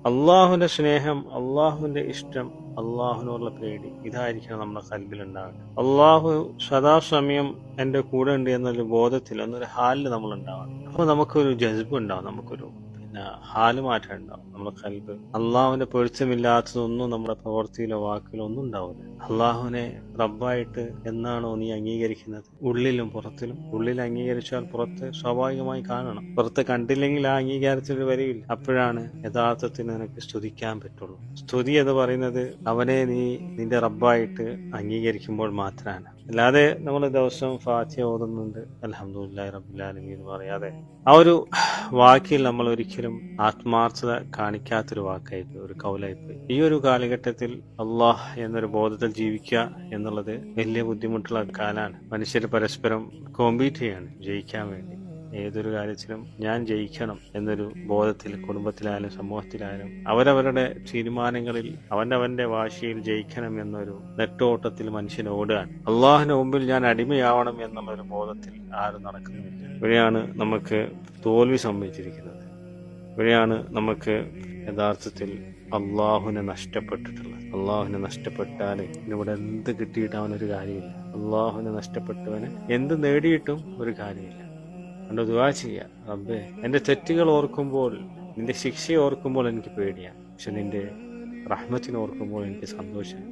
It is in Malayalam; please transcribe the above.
അള്ളാഹുവിന്റെ സ്നേഹം, അള്ളാഹുവിന്റെ ഇഷ്ടം, അള്ളാഹുവിനോടുള്ള പേടി, ഇതായിരിക്കണം നമ്മുടെ കൽബിൽ ഉണ്ടാവേണ്ടത്. അള്ളാഹു സദാസമയം എന്റെ കൂടെ ഉണ്ട് എന്നൊരു ബോധത്തിൽ, എന്നൊരു ഹാലിൽ നമ്മൾ ഉണ്ടാവണം. അപ്പോൾ നമുക്കൊരു ജസ്ബ് ഉണ്ടാവും, നമുക്കൊരു ഹാല് മാറ്റം ഉണ്ടാവും. നമ്മുടെ കൽബ് അള്ളാഹുവിന്റെ പൊരുത്തമില്ലാത്തതൊന്നും നമ്മുടെ പ്രവൃത്തിയിലോ വാക്കിലോ ഒന്നും ഉണ്ടാവില്ല. അള്ളാഹുവിനെ റബ്ബായിട്ട് എന്നാണോ നീ അംഗീകരിക്കുന്നത്, ഉള്ളിലും പുറത്തിലും. ഉള്ളിൽ അംഗീകരിച്ചാൽ പുറത്ത് സ്വാഭാവികമായി കാണണം. പുറത്ത് കണ്ടില്ലെങ്കിൽ ആ അംഗീകാരത്തിൽ വരില്ല. അപ്പോഴാണ് യഥാർത്ഥത്തിൽ നിനക്ക് സ്തുതിക്കാൻ പറ്റുള്ളൂ. സ്തുതി എന്ന് പറയുന്നത് അവനെ നീ നിന്റെ റബ്ബായിട്ട് അംഗീകരിക്കുമ്പോൾ മാത്രമാണ്. അല്ലാതെ നമ്മൾ ദിവസം ഫാത്തിഹ ഓതുന്നുണ്ട്, അൽഹംദുലില്ലാഹി റബ്ബിൽ ആലമീൻ എന്ന് പറയാതെ ആ ഒരു വാക്കിൽ നമ്മൾ ഒരിക്കലും ആത്മാർത്ഥത കാണിക്കാത്തൊരു വാക്കായിപ്പോയി, ഒരു കൗലായിപ്പോയി. ഈ ഒരു കാലഘട്ടത്തിൽ അള്ളാഹ് എന്നൊരു ബോധത്തിൽ ജീവിക്കുക എന്നുള്ളത് വലിയ ബുദ്ധിമുട്ടുള്ള കാലാണ്. മനുഷ്യർ പരസ്പരം കോമ്പീറ്റ് ചെയ്യാണ് ജയിക്കാൻ വേണ്ടി. ഏതൊരു കാര്യത്തിലും ഞാൻ ജയിക്കണം എന്നൊരു ബോധത്തിൽ കുടുംബത്തിലായാലും സമൂഹത്തിലായാലും അവരവരുടെ തീരുമാനങ്ങളിൽ അവന്റെ വാശിയിൽ ജയിക്കണം എന്നൊരു നെട്ടോട്ടത്തിൽ മനുഷ്യൻ ഓടുകയാണ്. അള്ളാഹിന് മുമ്പിൽ ഞാൻ അടിമയാവണം എന്നുള്ളൊരു ബോധത്തിൽ ആരും നടക്കുന്നില്ല. ഇവിടെയാണ് നമുക്ക് തോൽവി സംഭവിച്ചിരിക്കുന്നത്. ഇവിടെയാണ് നമുക്ക് യഥാർത്ഥത്തിൽ അള്ളാഹുവിനെ നഷ്ടപ്പെട്ടിട്ടുള്ളത്. അള്ളാഹുവിനെ നഷ്ടപ്പെട്ടാൽ ഇവിടെ എന്ത് കിട്ടിയിട്ട് അവനൊരു കാര്യമില്ല. അള്ളാഹുവിനെ നഷ്ടപ്പെട്ടവന് എന്ത് നേടിയിട്ടും ഒരു കാര്യമില്ല. അതുകൊണ്ട് ദുആ ചെയ്യുക, റബ്ബേ എൻ്റെ തെറ്റുകൾ ഓർക്കുമ്പോൾ, നിന്റെ ശിക്ഷയെ ഓർക്കുമ്പോൾ എനിക്ക് പേടിയാണ്, പക്ഷെ നിന്റെ റഹ്മത്തിനെ ഓർക്കുമ്പോൾ എനിക്ക് സന്തോഷം.